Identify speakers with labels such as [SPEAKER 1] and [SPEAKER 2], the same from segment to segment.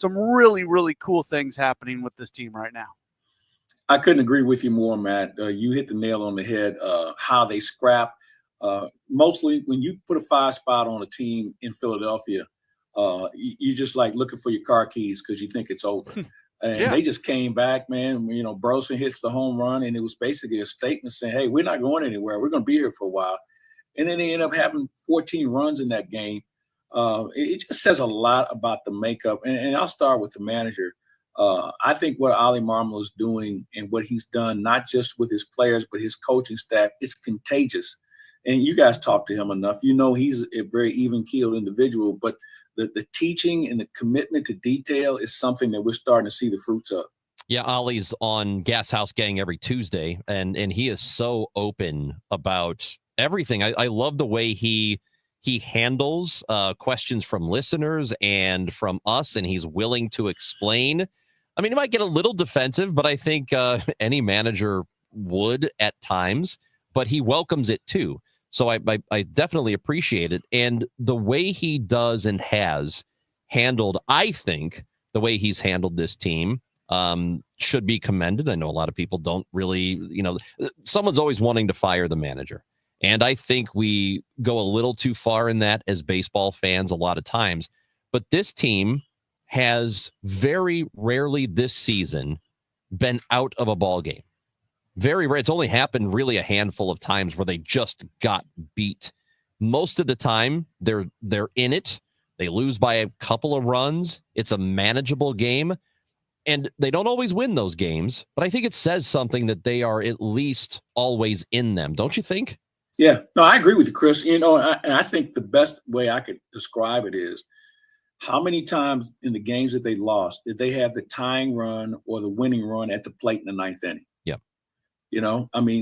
[SPEAKER 1] some really, really cool things happening with this team right now.
[SPEAKER 2] I couldn't agree with you more, Matt. You hit the nail on the head. How they scrap. Mostly when you put a 5 spot on a team in Philadelphia, you just like looking for your car keys because you think it's over. And they just came back, man. You know, Burleson hits the home run, and it was basically a statement saying, hey, we're not going anywhere. We're going to be here for a while. And then they end up having 14 runs in that game. It just says a lot about the makeup. And I'll start with the manager. I think what Ali Marmol is doing and what he's done, not just with his players, but his coaching staff, it's contagious. And you guys talk to him enough. You know he's a very even-keeled individual, but the teaching and the commitment to detail is something that we're starting to see the fruits of.
[SPEAKER 3] Yeah, Ollie's on Gashouse Gang every Tuesday, and he is so open about everything. I love the way he handles questions from listeners and from us, and he's willing to explain. I mean, he might get a little defensive, but I think any manager would at times, but he welcomes it too. So I definitely appreciate it. And the way he does and has handled, I think, the way he's handled this team should be commended. I know a lot of people don't really, someone's always wanting to fire the manager. And I think we go a little too far in that as baseball fans a lot of times. But this team has very rarely this season been out of a ball game. Very rare. It's only happened really a handful of times where they just got beat. Most of the time, they're in it. They lose by a couple of runs. It's a manageable game. And they don't always win those games. But I think it says something that they are at least always in them. Don't you think?
[SPEAKER 2] Yeah. No, I agree with you, Chris. And I think the best way I could describe it is how many times in the games that they lost did they have the tying run or the winning run at the plate in the ninth inning?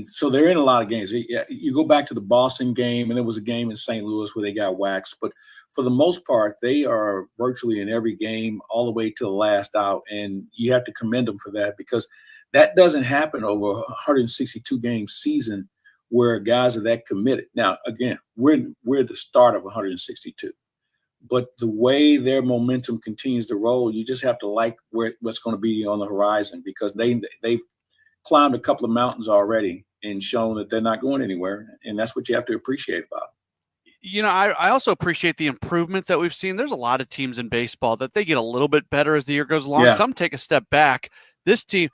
[SPEAKER 2] So they're in a lot of games. You go back to the Boston game, and it was a game in St. Louis where they got waxed. But for the most part, they are virtually in every game all the way to the last out. And you have to commend them for that because that doesn't happen over a 162-game season where guys are that committed. Now, again, we're at the start of 162. But the way their momentum continues to roll, you just have to like what's going to be on the horizon because they've climbed a couple of mountains already and shown that they're not going anywhere. And that's what you have to appreciate about it.
[SPEAKER 1] I also appreciate the improvement that we've seen. There's a lot of teams in baseball that they get a little bit better as the year goes along. Yeah. Some take a step back. This team,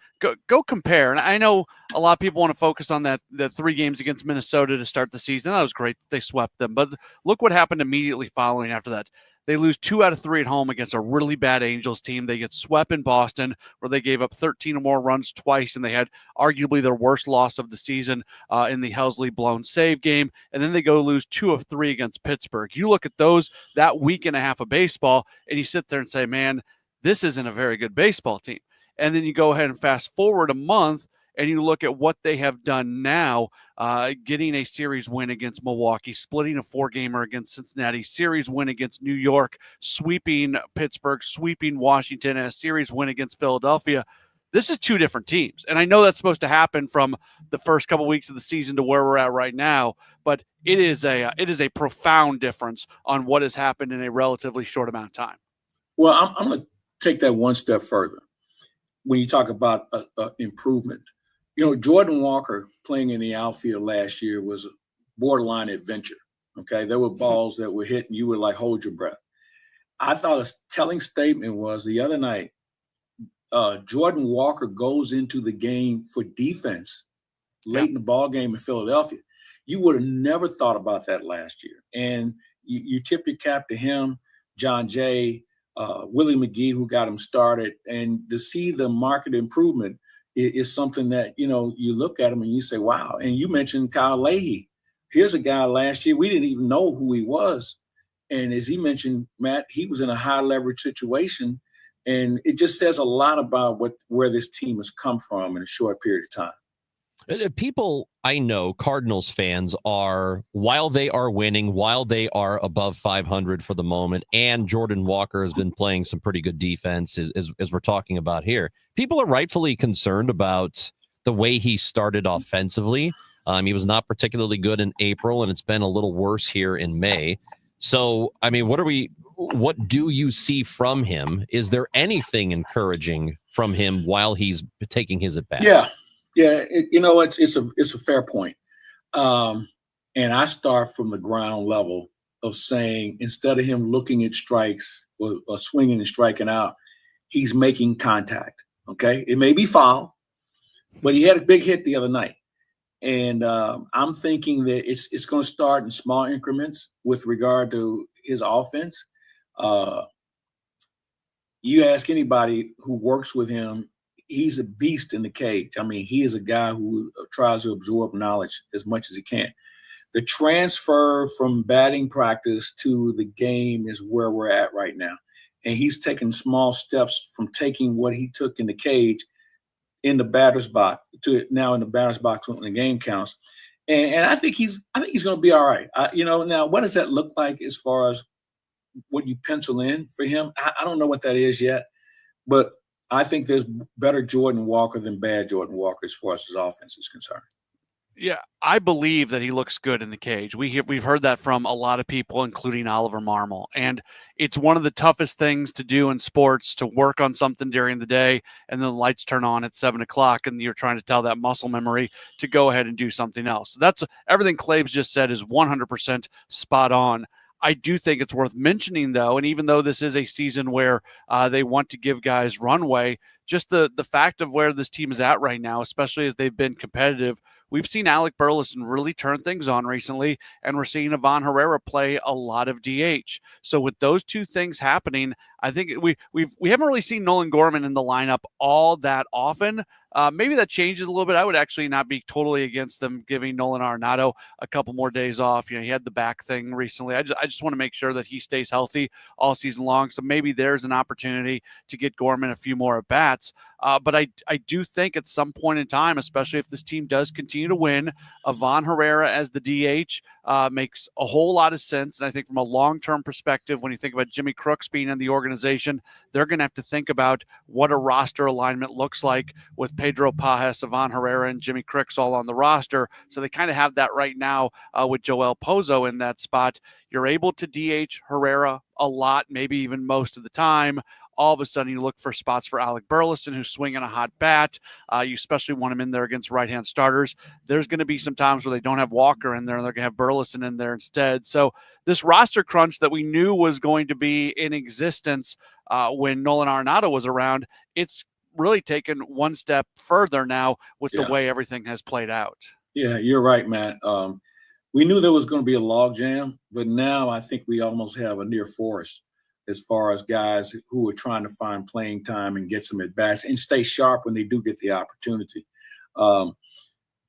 [SPEAKER 1] go compare. And I know a lot of people want to focus on the 3 games against Minnesota to start the season. That was great. They swept them. But look what happened immediately following after that. They lose 2 out of 3 at home against a really bad Angels team. They get swept in Boston, where they gave up 13 or more runs twice, and they had arguably their worst loss of the season in the Helsley blown save game. And then they go lose 2 of 3 against Pittsburgh. You look at that week and a half of baseball, and you sit there and say, man, this isn't a very good baseball team. And then you go ahead and fast forward a month, and you look at what they have done now, getting a series win against Milwaukee, splitting a 4-gamer against Cincinnati, series win against New York, sweeping Pittsburgh, sweeping Washington, and a series win against Philadelphia. This is 2 different teams. And I know that's supposed to happen from the first couple weeks of the season to where we're at right now, but it is a profound difference on what has happened in a relatively short amount of time.
[SPEAKER 2] Well, I'm going to take that one step further. When you talk about improvement, Jordan Walker playing in the outfield last year was a borderline adventure. Okay. There were balls that were hit and you would like hold your breath. I thought a telling statement was the other night, Jordan Walker goes into the game for defense late in the ball game in Philadelphia. You would have never thought about that last year. And you tip your cap to him, John Jay, Willie McGee, who got him started, and to see the market improvement is something that, you look at him and you say, wow. And you mentioned Kyle Leahy. Here's a guy last year, we didn't even know who he was. And as he mentioned, Matt, he was in a high leverage situation. And it just says a lot about where this team has come from in a short period of time.
[SPEAKER 3] People I know, Cardinals fans, are, while they are winning, while they are above 500 for the moment, and Jordan Walker has been playing some pretty good defense, as we're talking about here, people are rightfully concerned about the way he started offensively. He was not particularly good in April, and it's been a little worse here in May. So, I mean, what what do you see from him? Is there anything encouraging from him while he's taking his at bats?
[SPEAKER 2] Yeah. It's a fair point. And I start from the ground level of saying, instead of him looking at strikes or swinging and striking out, he's making contact. Okay. It may be foul, but he had a big hit the other night. And I'm thinking that it's going to start in small increments with regard to his offense. You ask anybody who works with him, he's a beast in the cage. I mean, he is a guy who tries to absorb knowledge as much as he can. The transfer from batting practice to the game is where we're at right now. And he's taking small steps from taking what he took in the cage in the batter's box to now in the batter's box when the game counts. And I think he's going to be all right. Now what does that look like as far as what you pencil in for him? I don't know what that is yet, but I think there's better Jordan Walker than bad Jordan Walker as far as his offense is concerned.
[SPEAKER 1] Yeah, I believe that he looks good in the cage. We've heard that from a lot of people, including Oliver Marmol. And it's one of the toughest things to do in sports, to work on something during the day and then the lights turn on at 7 o'clock and you're trying to tell that muscle memory to go ahead and do something else. So that's everything Claves just said is 100% spot on. I do think it's worth mentioning, though, and even though this is a season where they want to give guys runway, just the fact of where this team is at right now, especially as they've been competitive, we've seen Alec Burleson really turn things on recently, and we're seeing Ivan Herrera play a lot of DH. So with those two things happening, I think we haven't really seen Nolan Gorman in the lineup all that often. Maybe that changes a little bit. I would actually not be totally against them giving Nolan Arenado a couple more days off. He had the back thing recently. I just want to make sure that he stays healthy all season long. So maybe there's an opportunity to get Gorman a few more at bats. But I do think at some point in time, especially if this team does continue to win, Ivan Herrera as the DH makes a whole lot of sense. And I think from a long-term perspective, when you think about Jimmy Crooks being in the organization, they're going to have to think about what a roster alignment looks like with Pedro Pajes, Ivan Herrera, and Jimmy Crooks all on the roster. So they kind of have that right now with Joel Pozo in that spot. You're able to DH Herrera a lot, maybe even most of the time. All of a sudden, you look for spots for Alec Burleson, who's swinging a hot bat. You especially want him in there against right-hand starters. There's going to be some times where they don't have Walker in there, and they're going to have Burleson in there instead. So this roster crunch that we knew was going to be in existence when Nolan Arenado was around, it's really taken one step further now with the way everything has played out.
[SPEAKER 2] Yeah, you're right, Matt. We knew there was going to be a logjam, but now I think we almost have a near forest as far as guys who are trying to find playing time and get some at-bats and stay sharp when they do get the opportunity.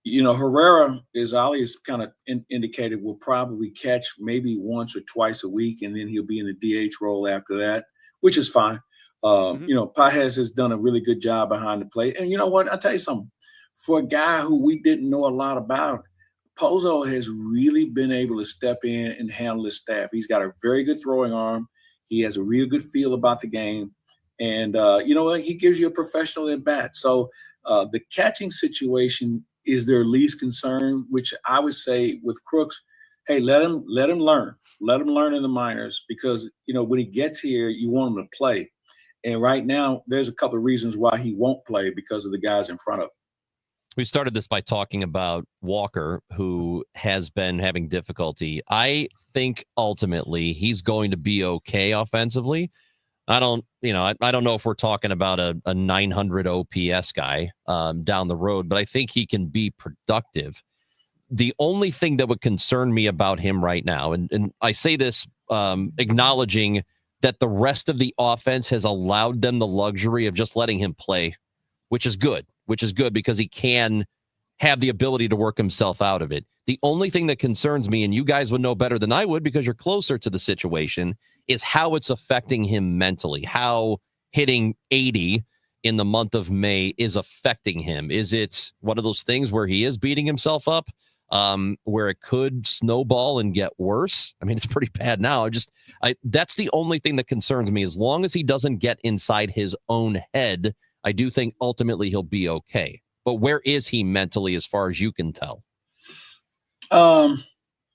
[SPEAKER 2] Herrera, as Ali has kind of indicated, will probably catch maybe once or twice a week, and then he'll be in the DH role after that, which is fine. Pajes has done a really good job behind the plate. And you know what? I'll tell you something. For a guy who we didn't know a lot about, Pozo has really been able to step in and handle his staff. He's got a very good throwing arm. He has a real good feel about the game. And, he gives you a professional at bat. So the catching situation is their least concern, which I would say with Crooks, hey, let him learn. Let him learn in the minors because, when he gets here, you want him to play. And right now, there's a couple of reasons why he won't play because of the guys in front of him.
[SPEAKER 3] We started this by talking about Walker, who has been having difficulty. I think ultimately he's going to be okay offensively. I don't know if we're talking about a 900 OPS guy down the road, but I think he can be productive. The only thing that would concern me about him right now, and I say this acknowledging that the rest of the offense has allowed them the luxury of just letting him play, which is good because he can have the ability to work himself out of it. The only thing that concerns me, and you guys would know better than I would because you're closer to the situation, is how it's affecting him mentally, how hitting 80 in the month of May is affecting him. Is it one of those things where he is beating himself up, where it could snowball and get worse? I mean, it's pretty bad now. That's the only thing that concerns me. As long as he doesn't get inside his own head, I do think ultimately he'll be okay. But where is he mentally as far as you can tell?
[SPEAKER 2] I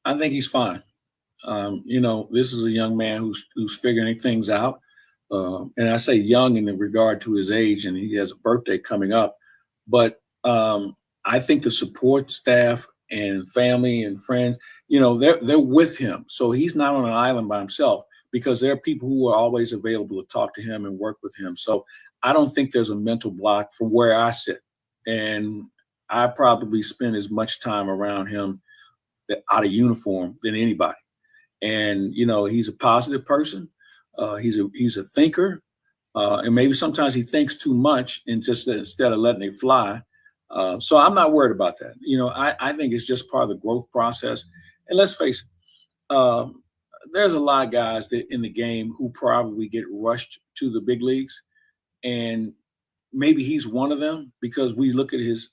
[SPEAKER 2] think he's fine. This is a young man who's figuring things out. And I say young in regard to his age, and he has a birthday coming up. But I think the support staff and family and friends, they're with him. So he's not on an island by himself, because there are people who are always available to talk to him and work with him. So I don't think there's a mental block from where I sit. And I probably spend as much time around him out of uniform than anybody. And, he's a positive person. He's a thinker. And maybe sometimes he thinks too much and just instead of letting it fly. So I'm not worried about that. I think it's just part of the growth process. And let's face it, there's a lot of guys that in the game who probably get rushed to the big leagues. And maybe he's one of them, because we look at his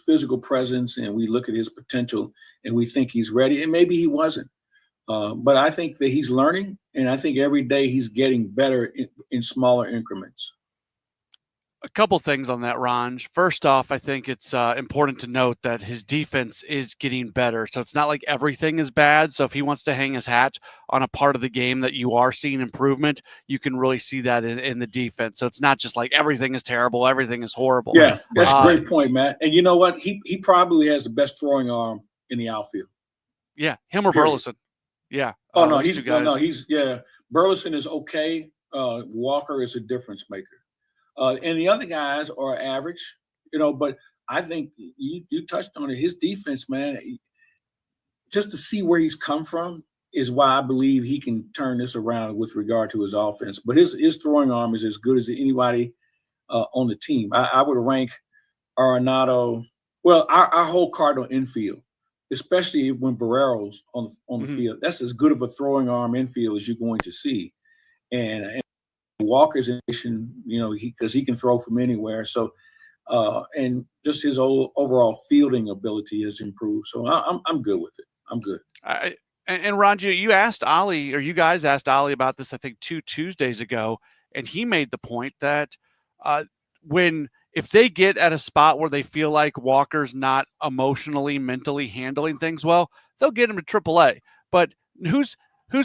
[SPEAKER 2] physical presence and we look at his potential and we think he's ready. And maybe he wasn't. But I think that he's learning, and I think every day he's getting better in smaller increments.
[SPEAKER 1] A couple things on that, Ranj. First off, I think it's important to note that his defense is getting better. So it's not like everything is bad. So if he wants to hang his hat on a part of the game that you are seeing improvement, you can really see that in the defense. So it's not just like everything is terrible, everything is horrible.
[SPEAKER 2] Yeah, that's a great point, Matt. And you know what? He probably has the best throwing arm in the outfield.
[SPEAKER 1] Yeah, him or Burleson. Yeah.
[SPEAKER 2] Burleson is okay. Walker is a difference maker. And the other guys are average, but I think you touched on it. His defense, man, just to see where he's come from is why I believe he can turn this around with regard to his offense. But his throwing arm is as good as anybody on the team. I would rank Arenado, our whole Cardinal infield, especially when Barrero's on the field. That's as good of a throwing arm infield as you're going to see. And Walker's in addition, because he can throw from anywhere. So, and just his overall fielding ability has improved. So I'm good with it. I'm good.
[SPEAKER 1] And Ranji, you asked Ali, or you guys asked Ali about this, I think 2 Tuesdays ago, and he made the point that if they get at a spot where they feel like Walker's not emotionally, mentally handling things well, they'll get him to AAA. But who's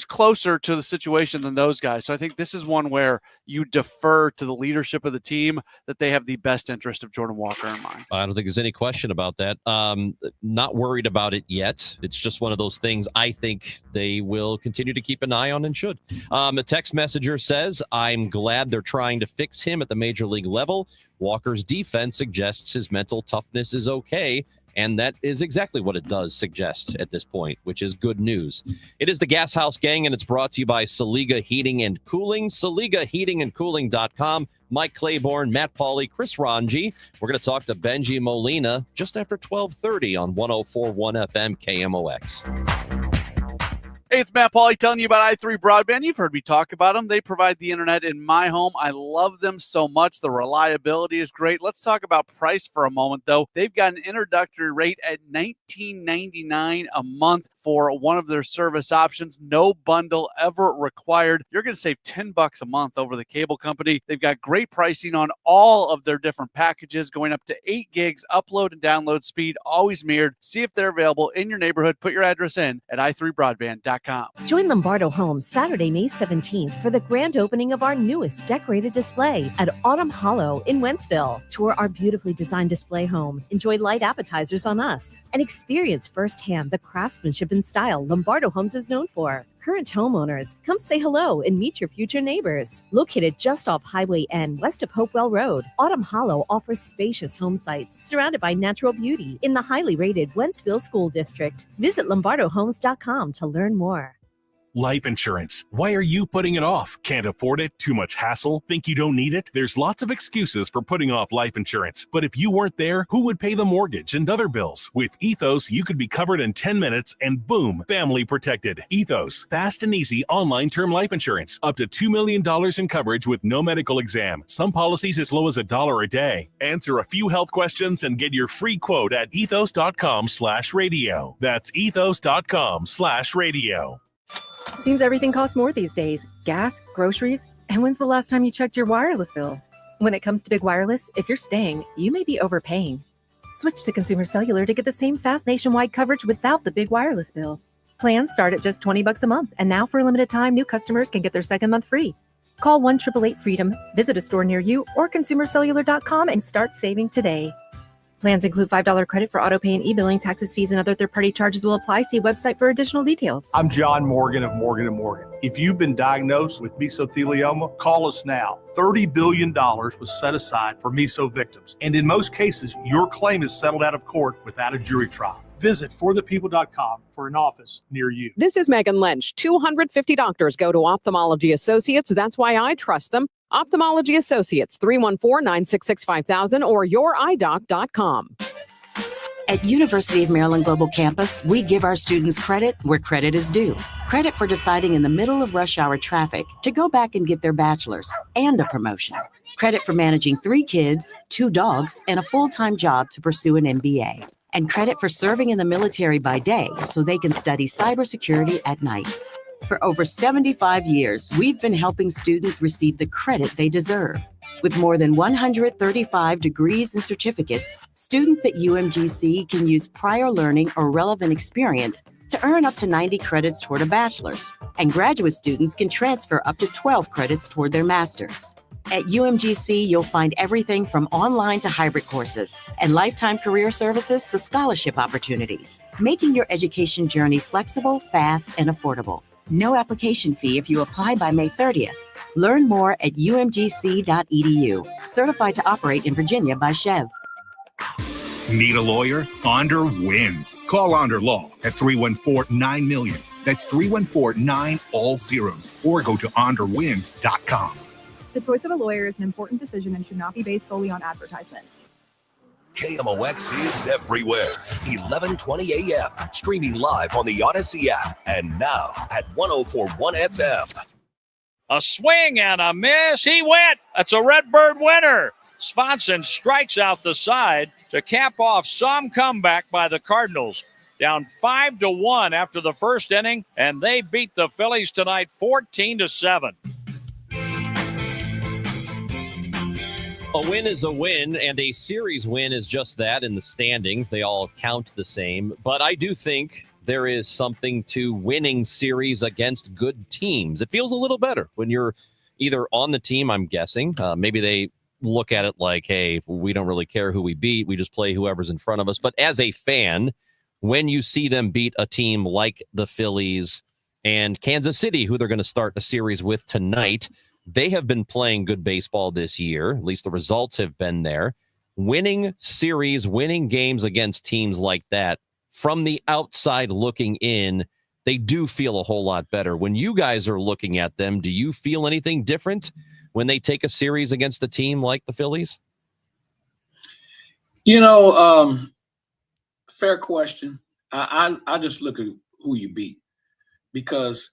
[SPEAKER 1] closer to the situation than those guys? So I think this is one where you defer to the leadership of the team, that they have the best interest of Jordan Walker in mind.
[SPEAKER 3] I don't think there's any question about that. Not worried about it yet. It's just one of those things I think they will continue to keep an eye on and should. A text messenger says, I'm glad they're trying to fix him at the major league level. Walker's defense suggests his mental toughness is okay. And that is exactly what it does suggest at this point, which is good news. It is the Gashouse Gang, and it's brought to you by Saliga Heating and Cooling. SaligaHeatingandCooling.com. Mike Claiborne, Matt Pauley, Chris Ranji. We're going to talk to Benji Molina just after 12:30 on 104.1 FM KMOX.
[SPEAKER 1] Hey, it's Matt Pauley telling you about i3 Broadband. You've heard me talk about them. They provide the internet in my home. I love them so much. The reliability is great. Let's talk about price for a moment, though. They've got an introductory rate at $19.99 a month for one of their service options. No bundle ever required. You're going to save $10 a month over the cable company. They've got great pricing on all of their different packages, going up to 8 gigs upload and download speed, always mirrored. See if they're available in your neighborhood. Put your address in at i3broadband.com.
[SPEAKER 4] Join Lombardo Homes Saturday, May 17th for the grand opening of our newest decorated display at Autumn Hollow in Wentzville. Tour our beautifully designed display home, enjoy light appetizers on us, and experience firsthand the craftsmanship and style Lombardo Homes is known for. Current homeowners, come say hello and meet your future neighbors. Located just off Highway N, west of Hopewell Road, Autumn Hollow offers spacious home sites surrounded by natural beauty in the highly rated Wentzville School District. Visit LombardoHomes.com to learn more.
[SPEAKER 5] Life insurance. Why are you putting it off? Can't afford it? Too much hassle? Think you don't need it? There's lots of excuses for putting off life insurance. But if you weren't there, who would pay the mortgage and other bills? With Ethos, you could be covered in 10 minutes and boom, family protected. Ethos, fast and easy online term life insurance. Up to $2 million in coverage with no medical exam. Some policies as low as $1 a day. Answer a few health questions and get your free quote at ethos.com/radio. That's ethos.com/radio.
[SPEAKER 6] Seems everything costs more these days. Gas, groceries, and when's the last time you checked your wireless bill? When it comes to big wireless, if you're staying, you may be overpaying. Switch to Consumer Cellular to get the same fast nationwide coverage without the big wireless bill. Plans start at just $20 a month, and now for a limited time, new customers can get their second month free. Call 1-888-FREEDOM, visit a store near you, or consumercellular.com and start saving today. Plans include $5 credit for auto pay and e-billing. Taxes, fees, and other third-party charges will apply. See website for additional details.
[SPEAKER 7] I'm John Morgan of Morgan & Morgan. If you've been diagnosed with mesothelioma, call us now. $30 billion was set aside for meso victims. And in most cases, your claim is settled out of court without a jury trial. Visit forthepeople.com for an office near you.
[SPEAKER 8] This is Megan Lynch. 250 doctors go to Ophthalmology Associates. That's why I trust them. Ophthalmology Associates, 314-966-5000 or youridoc.com.
[SPEAKER 9] At University of Maryland Global Campus, we give our students credit where credit is due. Credit for deciding in the middle of rush hour traffic to go back and get their bachelor's and a promotion. Credit for managing 3 kids, 2 dogs, and a full-time job to pursue an MBA. And credit for serving in the military by day so they can study cybersecurity at night. For over 75 years, we've been helping students receive the credit they deserve. With more than 135 degrees and certificates, students at UMGC can use prior learning or relevant experience to earn up to 90 credits toward a bachelor's, and graduate students can transfer up to 12 credits toward their master's. At UMGC, you'll find everything from online to hybrid courses and lifetime career services to scholarship opportunities, making your education journey flexible, fast, and affordable. No application fee if you apply by May 30th. Learn more at umgc.edu. Certified to operate in Virginia by Chev.
[SPEAKER 5] Need a lawyer? Onder wins. Call Onder Law at 314-9-MILLION. That's 314-9 all zeros. Or go to onderwins.com.
[SPEAKER 10] The choice of a lawyer is an important decision and should not be based solely on advertisements.
[SPEAKER 11] KMOX is everywhere. 1120 AM. Streaming live on the Odyssey app. And now at 104.1 FM.
[SPEAKER 12] A swing and a miss. He went. That's a Redbird winner. Swanson strikes out the side to cap off some comeback by the Cardinals. Down 5-1 after the first inning, and they beat the Phillies tonight 14-7.
[SPEAKER 3] A win is a win, and a series win is just that in the standings. They all count the same. But I do think there is something to winning series against good teams. It feels a little better when you're either on the team, I'm guessing. Maybe they look at it like, hey, we don't really care who we beat. We just play whoever's in front of us. But as a fan, when you see them beat a team like the Phillies and Kansas City, who they're going to start a series with tonight, they have been playing good baseball this year. At least the results have been there. Winning series, winning games against teams like that, from the outside looking in, they do feel a whole lot better. When you guys are looking at them, do you feel anything different when they take a series against a team like the Phillies?
[SPEAKER 2] Fair question. I just look at who you beat because,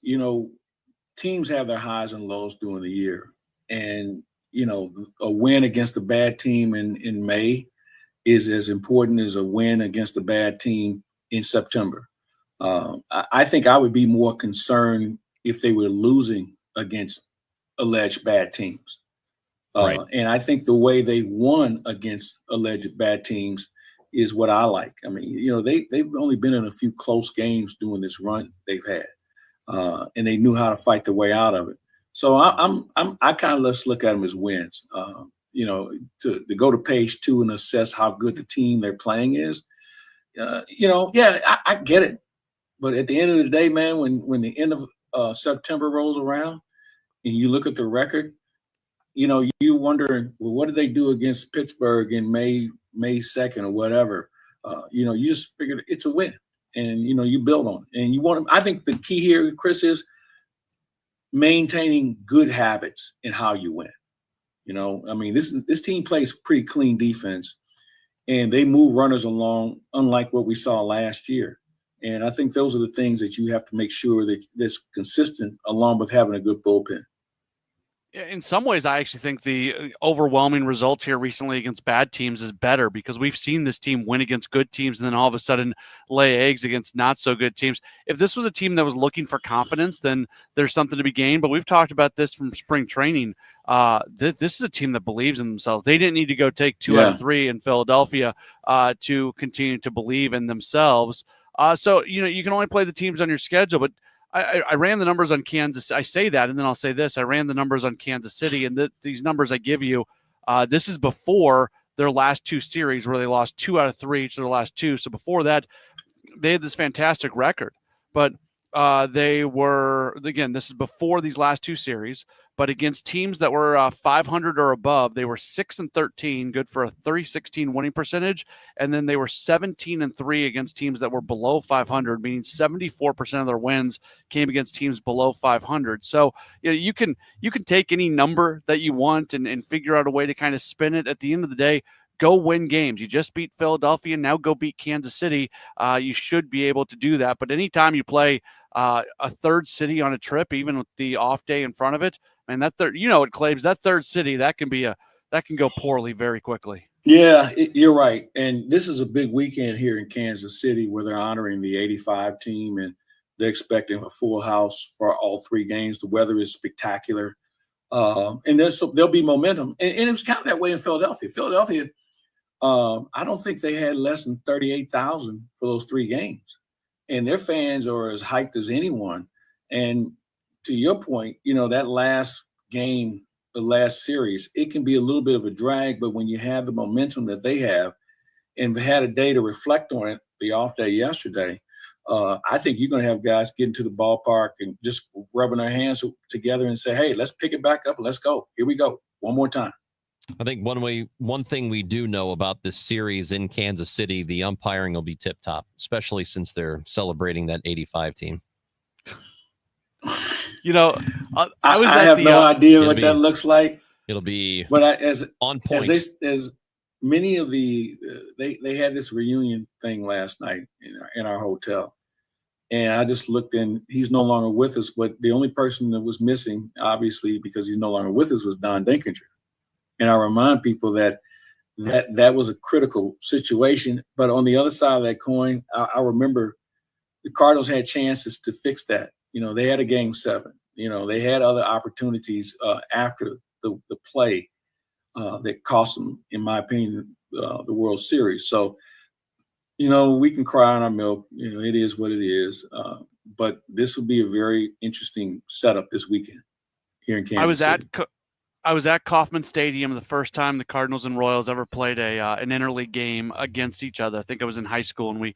[SPEAKER 2] teams have their highs and lows during the year. And, a win against a bad team in May is as important as a win against a bad team in September. I think I would be more concerned if they were losing against alleged bad teams.
[SPEAKER 3] Right.
[SPEAKER 2] And I think the way they won against alleged bad teams is what I like. I mean, they've only been in a few close games doing this run they've had. And they knew how to fight their way out of it. So I kind of let's look at them as wins. To go to page 2 and assess how good the team they're playing is. I get it. But at the end of the day, man, when the end of September rolls around and you look at the record, you wondering, well, what did they do against Pittsburgh in May 2nd or whatever? You just figured it's a win. And, you build on it. And you want to, I think the key here, Chris, is maintaining good habits in how you win. This team plays pretty clean defense and they move runners along, unlike what we saw last year. And I think those are the things that you have to make sure that that's consistent along with having a good bullpen.
[SPEAKER 1] In some ways, I actually think the overwhelming results here recently against bad teams is better because we've seen this team win against good teams and then all of a sudden lay eggs against not so good teams. If this was a team that was looking for confidence, then there's something to be gained. But we've talked about this from spring training. This is a team that believes in themselves. They didn't need to go take 2 out of 3 in Philadelphia to continue to believe in themselves. So, you can only play the teams on your schedule, but I ran the numbers on Kansas. I say that, and then I'll say this. I ran the numbers on Kansas City, and these numbers I give you, this is before their last 2 series where they lost 2 out of 3 each of their last 2. So before that, they had this fantastic record. But they were, again, this is before these last 2 series, but against teams that were 500 or above, they were 6-13, good for a 316 winning percentage. And then they were 17-3 against teams that were below 500, meaning 74% of their wins came against teams below 500. So you can take any number that you want and figure out a way to kind of spin it. At the end of the day, go win games. You just beat Philadelphia, now go beat Kansas City. You should be able to do that. But anytime you play a third city on a trip, even with the off day in front of it, and that third, it claims that third city, that can go poorly very quickly.
[SPEAKER 2] Yeah, you're right. And this is a big weekend here in Kansas City where they're honoring the 85 team, and they're expecting a full house for all 3 games. The weather is spectacular. And there'll be momentum. And it was kind of that way in Philadelphia. Philadelphia, I don't think they had less than 38,000 for those 3 games. And their fans are as hyped as anyone. And to your point, that last game, the last series, it can be a little bit of a drag, but when you have the momentum that they have and had a day to reflect on it, the off day yesterday, I think you're going to have guys getting to the ballpark and just rubbing their hands together and say, hey, let's pick it back up. Let's go. Here we go. One more time.
[SPEAKER 3] I think one thing we do know about this series in Kansas City, the umpiring will be tip top, especially since they're celebrating that 85 team.
[SPEAKER 2] I have no idea what that looks like.
[SPEAKER 3] It'll be
[SPEAKER 2] on point. As many of the they had this reunion thing last night in our hotel, and I just looked, and he's no longer with us. But the only person that was missing, obviously, because he's no longer with us, was Don Dinkinger. And I remind people that was a critical situation. But on the other side of that coin, I remember the Cardinals had chances to fix that. They had a game 7. They had other opportunities after the play that cost them, in my opinion, the World Series. So, we can cry on our milk. It is what it is. But this will be a very interesting setup this weekend here in Kansas City.
[SPEAKER 1] I was at Kauffman Stadium the first time the Cardinals and Royals ever played an interleague game against each other. I think I was in high school, and we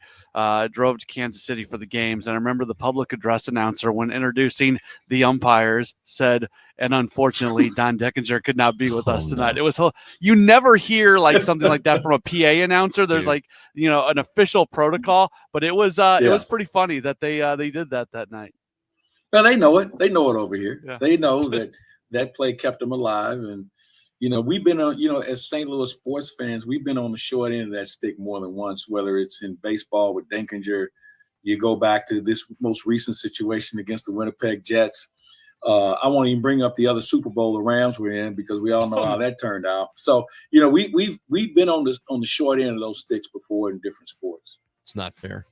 [SPEAKER 1] drove to Kansas City for the games. And I remember the public address announcer, when introducing the umpires, said, and unfortunately, Don Dinkinger could not be with us tonight. No. It was, you never hear something like that from a PA announcer. There's an official protocol, but it was pretty funny that they did that night.
[SPEAKER 2] Well, they know it. They know it over here.
[SPEAKER 1] Yeah.
[SPEAKER 2] They know that play kept them alive. And, we've been on, as St. Louis sports fans, we've been on the short end of that stick more than once, whether it's in baseball with Dinkinger. You go back to this most recent situation against the Winnipeg Jets. I won't even bring up the other Super Bowl the Rams were in, because we all know how that turned out. So, we've been on the short end of those sticks before in different sports.
[SPEAKER 3] It's not fair.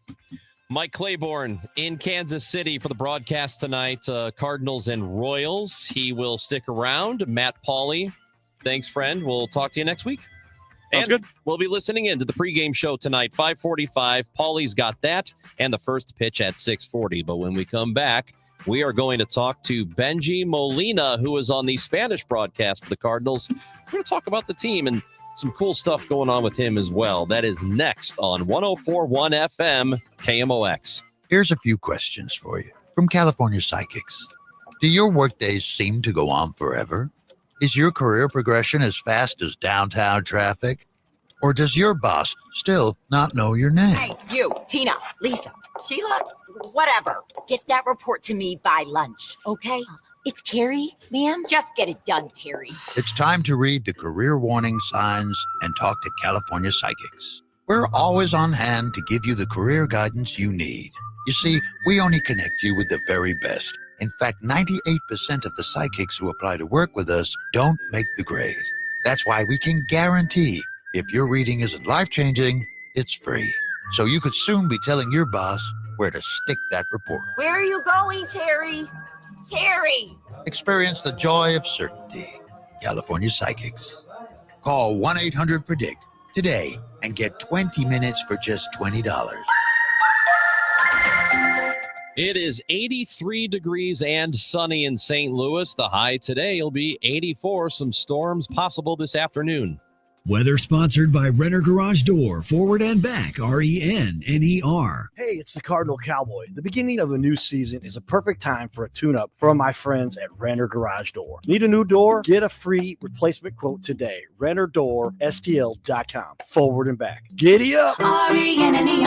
[SPEAKER 3] Mike Claiborne in Kansas City for the broadcast tonight, Cardinals and Royals. He will stick around. Matt Pauley, thanks, friend. We'll talk to you next week.
[SPEAKER 1] Sounds good.
[SPEAKER 3] We'll be listening in to the pregame show tonight, 5:45. Pauley's got that, and the first pitch at 6:40. But when we come back, we are going to talk to Benji Molina, who is on the Spanish broadcast for the Cardinals. We're going to talk about the team and some cool stuff going on with him as well. That is next on 104.1 FM KMOX.
[SPEAKER 13] Here's a few questions for you from California Psychics. Do your workdays seem to go on forever? Is your career progression as fast as downtown traffic? Or does your boss still not know your name?
[SPEAKER 14] Hey, you, Tina, Lisa, Sheila, whatever. Get that report to me by lunch, okay? It's Carrie, ma'am. Just get it done, Terry.
[SPEAKER 13] It's time to read the career warning signs and talk to California Psychics. We're always on hand to give you the career guidance you need. You see, we only connect you with the very best. In fact, 98% of the psychics who apply to work with us don't make the grade. That's why we can guarantee if your reading isn't life-changing, it's free. So you could soon be telling your boss where to stick that report.
[SPEAKER 14] Where are you going, Terry? Terry!
[SPEAKER 13] Experience the joy of certainty. California Psychics. Call 1-800-PREDICT today and get 20 minutes for just $20.
[SPEAKER 3] It is 83 degrees and sunny in St. Louis. The high today will be 84. Some storms possible this afternoon.
[SPEAKER 15] Weather sponsored by Renner Garage Door, forward and back, RENNER.
[SPEAKER 16] Hey, it's the Cardinal Cowboy. The beginning of a new season is a perfect time for a tune-up from my friends at Renner Garage Door. Need a new door? Get a free replacement quote today. RennerDoorSTL.com, forward and back. Giddy up!
[SPEAKER 17] RENNER.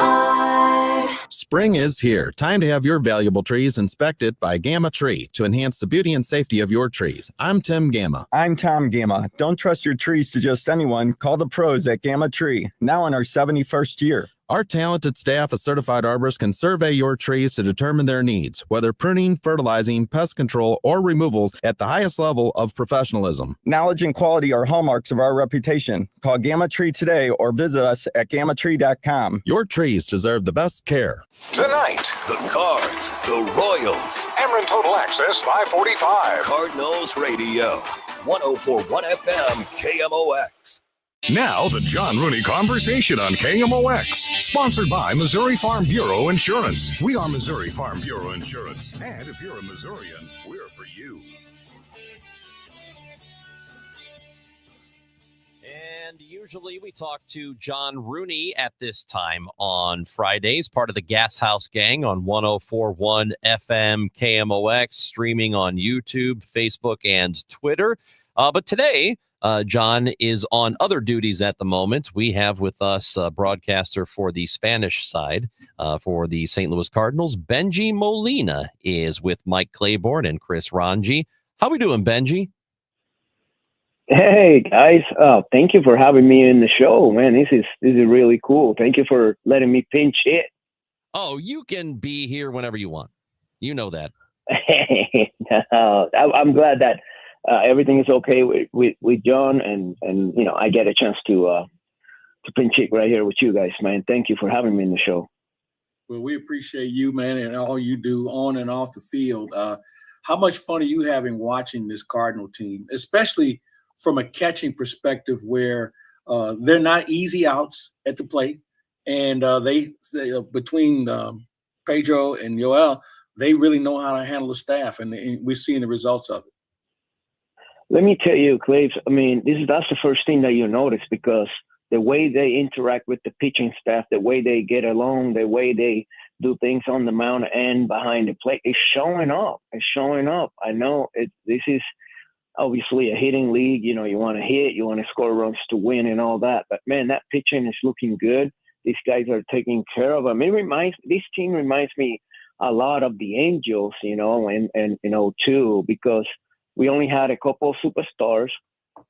[SPEAKER 17] Spring is here. Time to have your valuable trees inspected by Gamma Tree to enhance the beauty and safety of your trees. I'm Tim Gamma.
[SPEAKER 18] I'm Tom Gamma. Don't trust your trees to just anyone. Call the pros at Gamma Tree, now in our 71st year.
[SPEAKER 17] Our talented staff of certified arborists can survey your trees to determine their needs, whether pruning, fertilizing, pest control, or removals at the highest level of professionalism.
[SPEAKER 18] Knowledge and quality are hallmarks of our reputation. Call Gamma Tree today or visit us at gammatree.com.
[SPEAKER 17] Your trees deserve the best care.
[SPEAKER 11] Tonight, the Cards, the Royals.
[SPEAKER 19] Ameren Total Access 545.
[SPEAKER 11] Cardinals Radio, 104.1 FM KMOX.
[SPEAKER 19] Now, the John Rooney Conversation on KMOX, sponsored by Missouri Farm Bureau Insurance. We are Missouri Farm Bureau Insurance. And if you're a Missourian, we're for you.
[SPEAKER 3] And usually we talk to John Rooney at this time on Fridays, part of the Gashouse Gang on 104.1 FM KMOX, streaming on YouTube, Facebook, and Twitter. But today, John is on other duties at the moment. We have with us a broadcaster for the Spanish side for the St. Louis Cardinals. Benji Molina is with Mike Claiborne and Chris Ranji. How we doing, Benji?
[SPEAKER 20] Hey, guys. Thank you for having me in the show, man. This is really cool. Thank you for letting me pinch hit.
[SPEAKER 3] Oh, you can be here whenever you want. You know that.
[SPEAKER 20] I'm glad that everything is okay with John, and you know, I get a chance to pinch hit right here with you guys, man. Thank you for having me in the show.
[SPEAKER 2] Well, we appreciate you, man, and all you do on and off the field. How much fun are you having watching this Cardinal team, especially from a catching perspective, where they're not easy outs at the plate, and they between Pedro and Yoel, they really know how to handle the staff, and we're seeing the results of it.
[SPEAKER 20] Let me tell you, Claves, I mean, that's the first thing that you notice, because the way they interact with the pitching staff, the way they get along, the way they do things on the mound and behind the plate, is showing up. It's showing up. I know this is obviously a hitting league. You know, you want to hit, you want to score runs to win and all that. But, man, that pitching is looking good. These guys are taking care of them. This team reminds me a lot of the Angels, you know, and you know, too, because we only had a couple of superstars,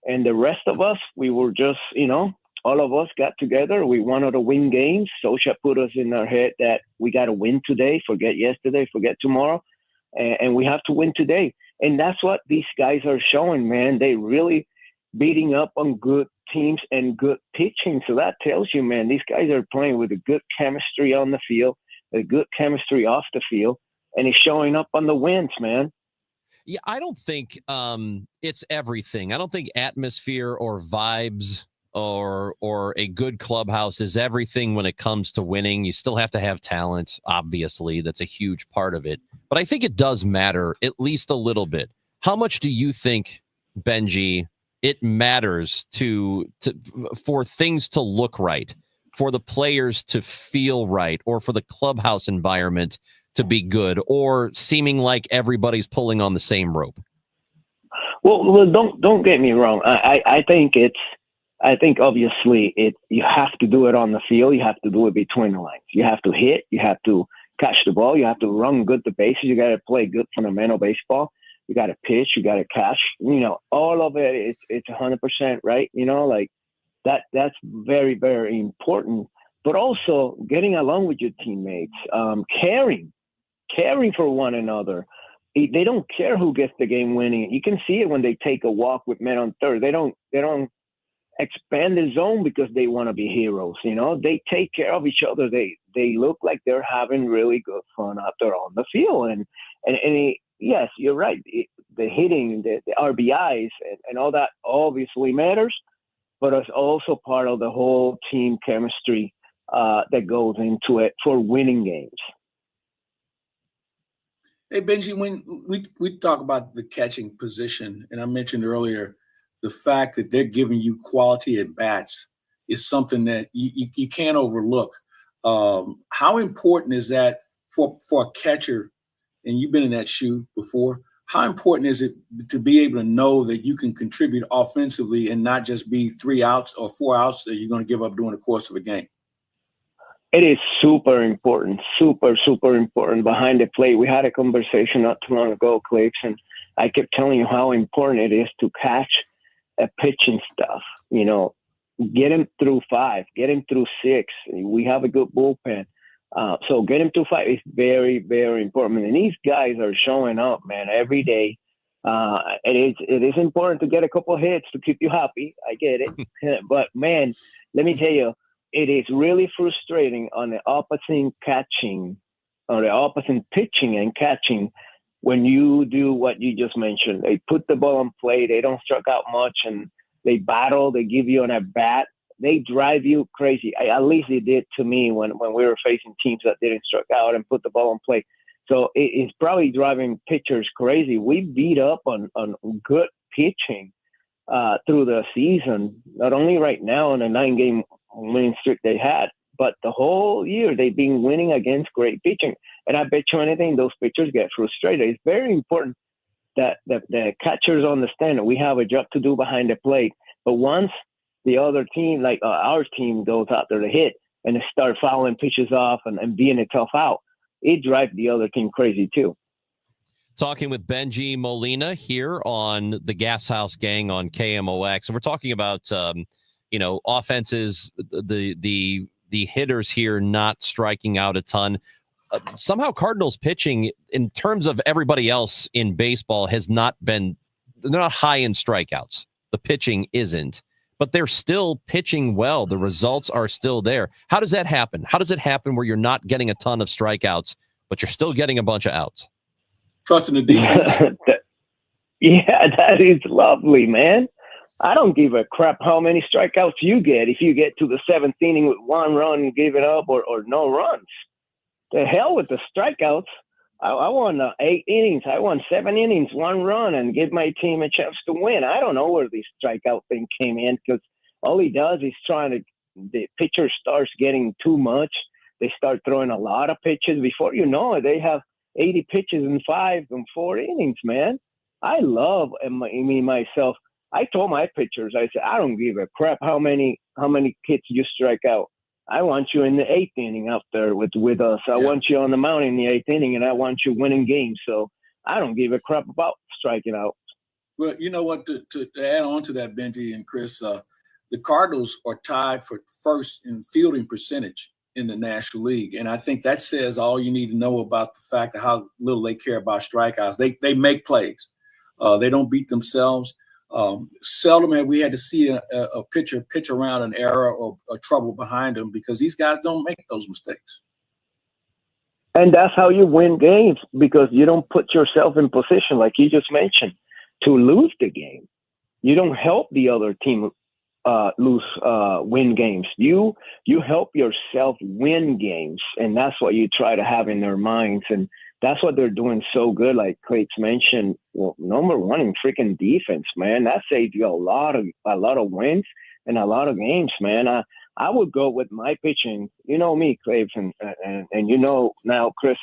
[SPEAKER 20] and the rest of us, we were just, you know, all of us got together. We wanted to win games. Socha put us in our head that we got to win today, forget yesterday, forget tomorrow, and we have to win today. And that's what these guys are showing, man. They really beating up on good teams and good pitching. So that tells you, man, these guys are playing with a good chemistry on the field, a good chemistry off the field, and it's showing up on the wins, man.
[SPEAKER 3] Yeah, I don't think it's everything. I don't think atmosphere or vibes or a good clubhouse is everything when it comes to winning. You still have to have talent, obviously. That's a huge part of it. But I think it does matter, at least a little bit. How much do you think, Benji, it matters for things to look right, for the players to feel right, or for the clubhouse environment to be good, or seeming like everybody's pulling on the same rope?
[SPEAKER 20] Well, don't get me wrong. I think obviously you have to do it on the field. You have to do it between the lines. You have to hit. You have to catch the ball. You have to run good the bases. You got to play good fundamental baseball. You got to pitch. You got to catch. You know, all of it. It's 100% right. You know, like that's very, very important. But also getting along with your teammates, caring for one another. They don't care who gets the game winning. You can see it when they take a walk with men on third. They don't expand the zone because they want to be heroes. You know, they take care of each other. They look like they're having really good fun out there on the field. And yes, you're right. The hitting, the RBIs, and all that obviously matters, but it's also part of the whole team chemistry that goes into it for winning games.
[SPEAKER 2] Hey, Benji, when we talk about the catching position, and I mentioned earlier, the fact that they're giving you quality at bats is something that you can't overlook. How important is that for a catcher? And you've been in that shoe before. How important is it to be able to know that you can contribute offensively and not just be 3 outs or 4 outs that you're going to give up during the course of a game?
[SPEAKER 20] It is super important, super important behind the plate. We had a conversation not too long ago, Clips, and I kept telling you how important it is to catch a pitching stuff. You know, get him through 5, get him through 6. We have a good bullpen. So get him through 5 is very, very important. And these guys are showing up, man, every day. It is important to get a couple of hits to keep you happy. I get it. But, man, let me tell you, it is really frustrating on the opposite catching or the opposite pitching and catching when you do what you just mentioned. They put the ball on play. They don't strike out much, and they battle. They give you an at-bat. They drive you crazy. At least they did to me when we were facing teams that didn't strike out and put the ball on play. So it's probably driving pitchers crazy. We beat up on good pitching through the season, not only right now on a 9-game winning streak they had, but the whole year they've been winning against great pitching. And I bet you anything, those pitchers get frustrated. It's very important that the catchers understand that we have a job to do behind the plate. But once the other team, like our team, goes out there to hit and they start fouling pitches off and being a tough out, it drives the other team crazy too.
[SPEAKER 3] Talking with Benji Molina here on the Gashouse Gang on KMOX. And we're talking about, offenses, the hitters here not striking out a ton. Somehow Cardinals pitching in terms of everybody else in baseball has not been, they're not high in strikeouts. The pitching isn't, but they're still pitching well. The results are still there. How does that happen? How does it happen where you're not getting a ton of strikeouts, but you're still getting a bunch of outs?
[SPEAKER 2] Trusting the defense.
[SPEAKER 20] Yeah, that is lovely, man. I don't give a crap how many strikeouts you get if you get to the 7th inning with 1 run and give it up or no runs. The hell with the strikeouts. I won 8 innings. I won 7 innings, 1 run, and give my team a chance to win. I don't know where this strikeout thing came in because all he does is the pitcher starts getting too much. They start throwing a lot of pitches. Before you know it, they have 80 pitches in 5 and 4 innings, man. I love myself. I told my pitchers, I said, I don't give a crap how many hits you strike out. I want you in the 8th inning up there with us. I want you on the mound in the 8th inning, and I want you winning games. So I don't give a crap about striking out.
[SPEAKER 2] Well, you know what? To add on to that, Benji and Chris, the Cardinals are tied for first in fielding percentage in the National League, and I think that says all you need to know about the fact of how little they care about strikeouts. They make plays. They don't beat themselves. Seldom have we had to see a pitcher pitch around an error or a trouble behind them because these guys don't make those mistakes.
[SPEAKER 20] And that's how you win games because you don't put yourself in position, like you just mentioned, to lose the game. You don't help the other team win games. You help yourself win games, and that's what you try to have in their minds. And that's what they're doing so good. Like Craig's mentioned, well, number one in freaking defense, man. That saved you a lot of wins and a lot of games, man. I would go with my pitching. You know me, Craig, and you know now, Chris.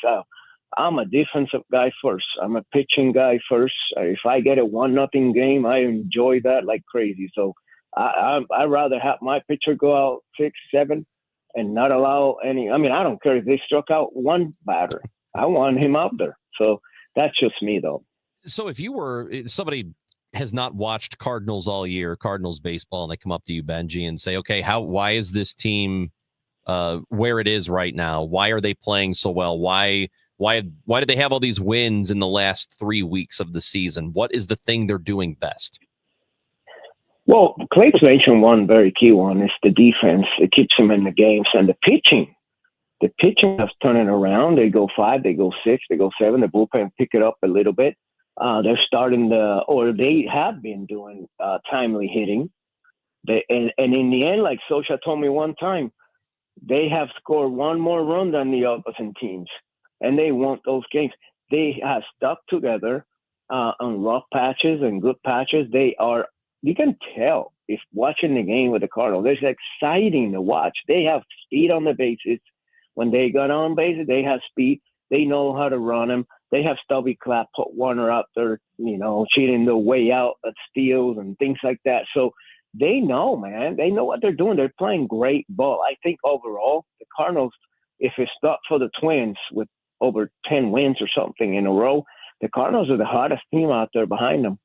[SPEAKER 20] I'm a defensive guy first. I'm a pitching guy first. If I get a 1-0 game, I enjoy that like crazy. So I'd rather have my pitcher go out 6-7 and not allow any. I mean, I don't care if they struck out one batter. I want him out there. So that's just me, though.
[SPEAKER 3] So if somebody has not watched Cardinals all year, Cardinals baseball, and they come up to you, Benji, and say, okay, why is this team where it is right now? Why are they playing so well? Why did they have all these wins in the last 3 weeks of the season? What is the thing they're doing best?
[SPEAKER 20] Well, Clay's mentioned one very key one is the defense. It keeps them in the games, and the pitching. The pitching has turned it around. They go 5, they go 6, they go 7. The bullpen pick it up a little bit. They're starting they have been doing timely hitting. And in the end, like Socha told me one time, they have scored one more run than the opposite teams, and they want those games. they have stuck together on rough patches and good patches. You can tell if watching the game with the Cardinals, it's exciting to watch. They have speed on the bases. When they got on bases, they have speed. They know how to run them. They have Stubby Clapp put Warner out there, cheating their way out at steals and things like that. So they know, man. They know what they're doing. They're playing great ball. I think overall, the Cardinals, if it's not for the Twins with over 10 wins or something in a row, the Cardinals are the hottest team out there behind them.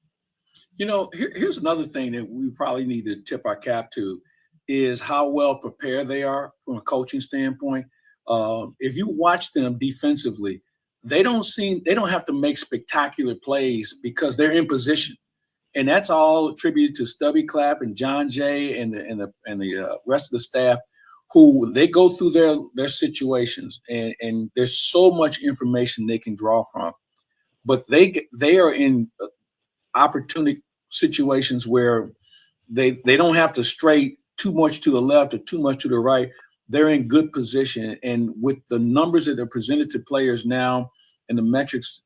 [SPEAKER 2] Here's another thing that we probably need to tip our cap to is how well prepared they are from a coaching standpoint. If you watch them defensively, they don't have to make spectacular plays because they're in position. And that's all attributed to Stubby Clapp and John Jay and the rest of the staff, who they go through their situations, and there's so much information they can draw from. But they are in opportunity situations where they don't have to stray too much to the left or too much to the right. They're in good position, and with the numbers that are presented to players now and the metrics,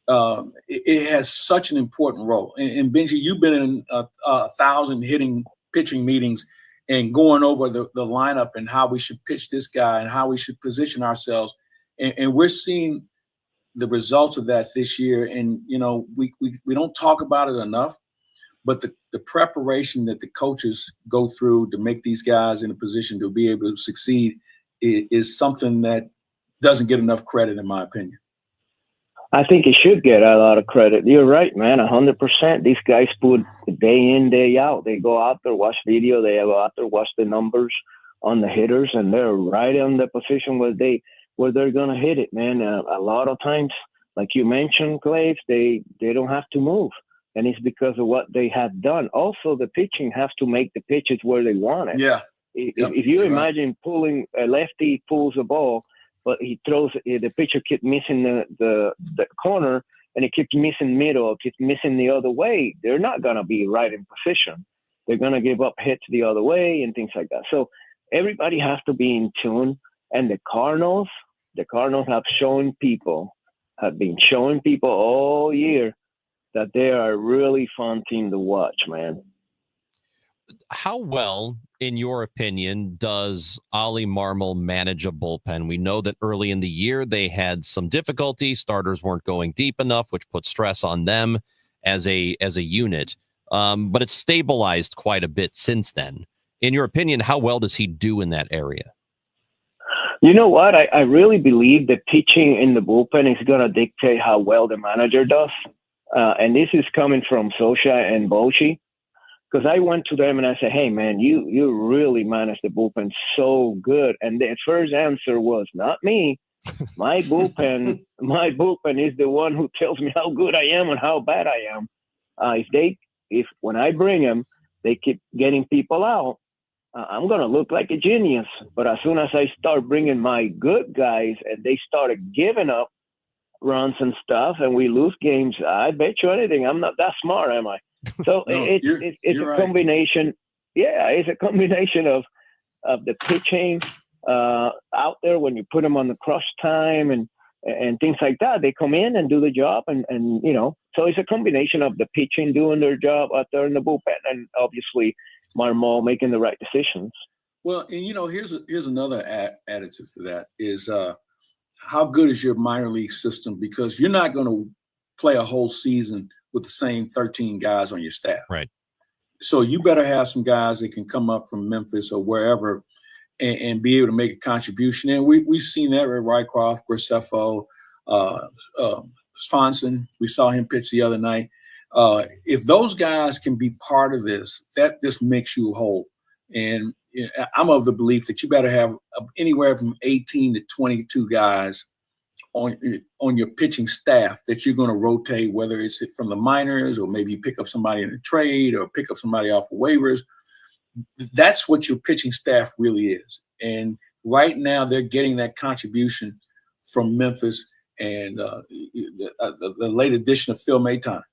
[SPEAKER 2] it has such an important role. And Benji, you've been in 1,000 pitching meetings and going over the lineup and how we should pitch this guy and how we should position ourselves. And we're seeing the results of that this year. And, we don't talk about it enough, but the preparation that the coaches go through to make these guys in a position to be able to succeed is something that doesn't get enough credit, in my opinion.
[SPEAKER 20] I think it should get a lot of credit. You're right, man, 100%. These guys put day in, day out. They go out there, watch video. They go out there, watch the numbers on the hitters, and they're right in the position where they're going to hit it, man. A lot of times, like you mentioned, Claves, they don't have to move, and it's because of what they have done. Also, the pitching has to make the pitches where they want it.
[SPEAKER 2] Yeah.
[SPEAKER 20] If you imagine pulling a lefty pulls a ball, but he throws the pitcher keeps missing the corner, and it keeps missing middle, keeps missing the other way, they're not going to be right in position. They're going to give up hits the other way and things like that. So everybody has to be in tune. And the Cardinals have been showing people all year that they are a really fun team to watch, man.
[SPEAKER 3] How well, in your opinion, does Ollie Marmol manage a bullpen? We know that early in the year they had some difficulty. Starters weren't going deep enough, which put stress on them as a unit. But it's stabilized quite a bit since then. In your opinion, how well does he do in that area?
[SPEAKER 20] You know what? I really believe the pitching in the bullpen is going to dictate how well the manager does. And this is coming from Sosha and Bochy. Because I went to them and I said, hey, man, you really manage the bullpen so good. And their first answer was, not me. My bullpen is the one who tells me how good I am and how bad I am. If when I bring them, they keep getting people out, I'm going to look like a genius. But as soon as I start bringing my good guys and they started giving up runs and stuff and we lose games, I bet you anything, I'm not that smart, am I? So it's a combination. Yeah, it's a combination of the pitching out there when you put them on the crush time and things like that. They come in and do the job, and so it's a combination of the pitching doing their job out there in the bullpen, and obviously Marmol making the right decisions.
[SPEAKER 2] Well, and here's another additive to that is how good is your minor league system, because you're not going to play a whole season with the same 13 guys on your staff.
[SPEAKER 3] Right.
[SPEAKER 2] So you better have some guys that can come up from Memphis or wherever and be able to make a contribution. And we've seen that with Rycroft, Graceffo, Swanson. We saw him pitch the other night. If those guys can be part of this, that just makes you whole. And I'm of the belief that you better have anywhere from 18 to 22 guys on your pitching staff that you're going to rotate, whether it's from the minors or maybe pick up somebody in a trade or pick up somebody off of waivers. That's what your pitching staff really is. And right now they're getting that contribution from Memphis and the late addition of Phil Maton.